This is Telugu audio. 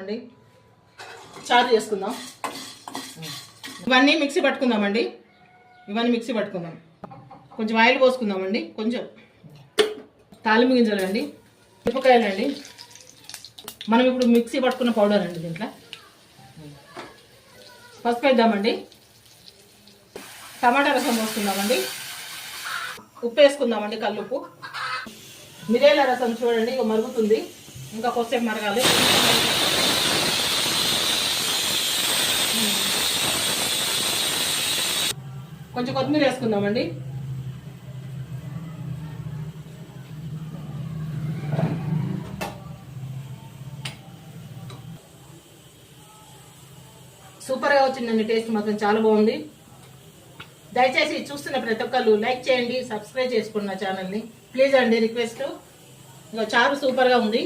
అండి చారు చేసుకుందాం. ఇవన్నీ మిక్సీ పట్టుకుందామండి. కొంచెం ఆయిల్ పోసుకుందామండి. కొంచెం తాలింపు గింజలు అండి, మిరపకాయలు అండి. మనం ఇప్పుడు మిక్సీ పట్టుకున్న పౌడర్ అండి. దీంట్లో పసుపు వేద్దామండి. టమాటా రసం పోసుకుందామండి. ఉప్పు వేసుకుందామండి, కల్లుప్పు. మిరియాల రసం చూడండి ఇక మరుగుతుంది, ఇంకా కొద్దిసేపు మరగాలి. కొంచెం కొత్తిమీర వేసుకుందామండి. సూపర్గా వచ్చిందండి, టేస్ట్ మాత్రం చాలా బాగుంది. దయచేసి చూస్తున్న ప్రతి ఒక్కరు లైక్ చేయండి, సబ్స్క్రైబ్ చేసుకోండి నా ఛానల్ని ప్లీజ్ అండి, రిక్వెస్ట్. ఇంకా చారు సూపర్గా ఉంది.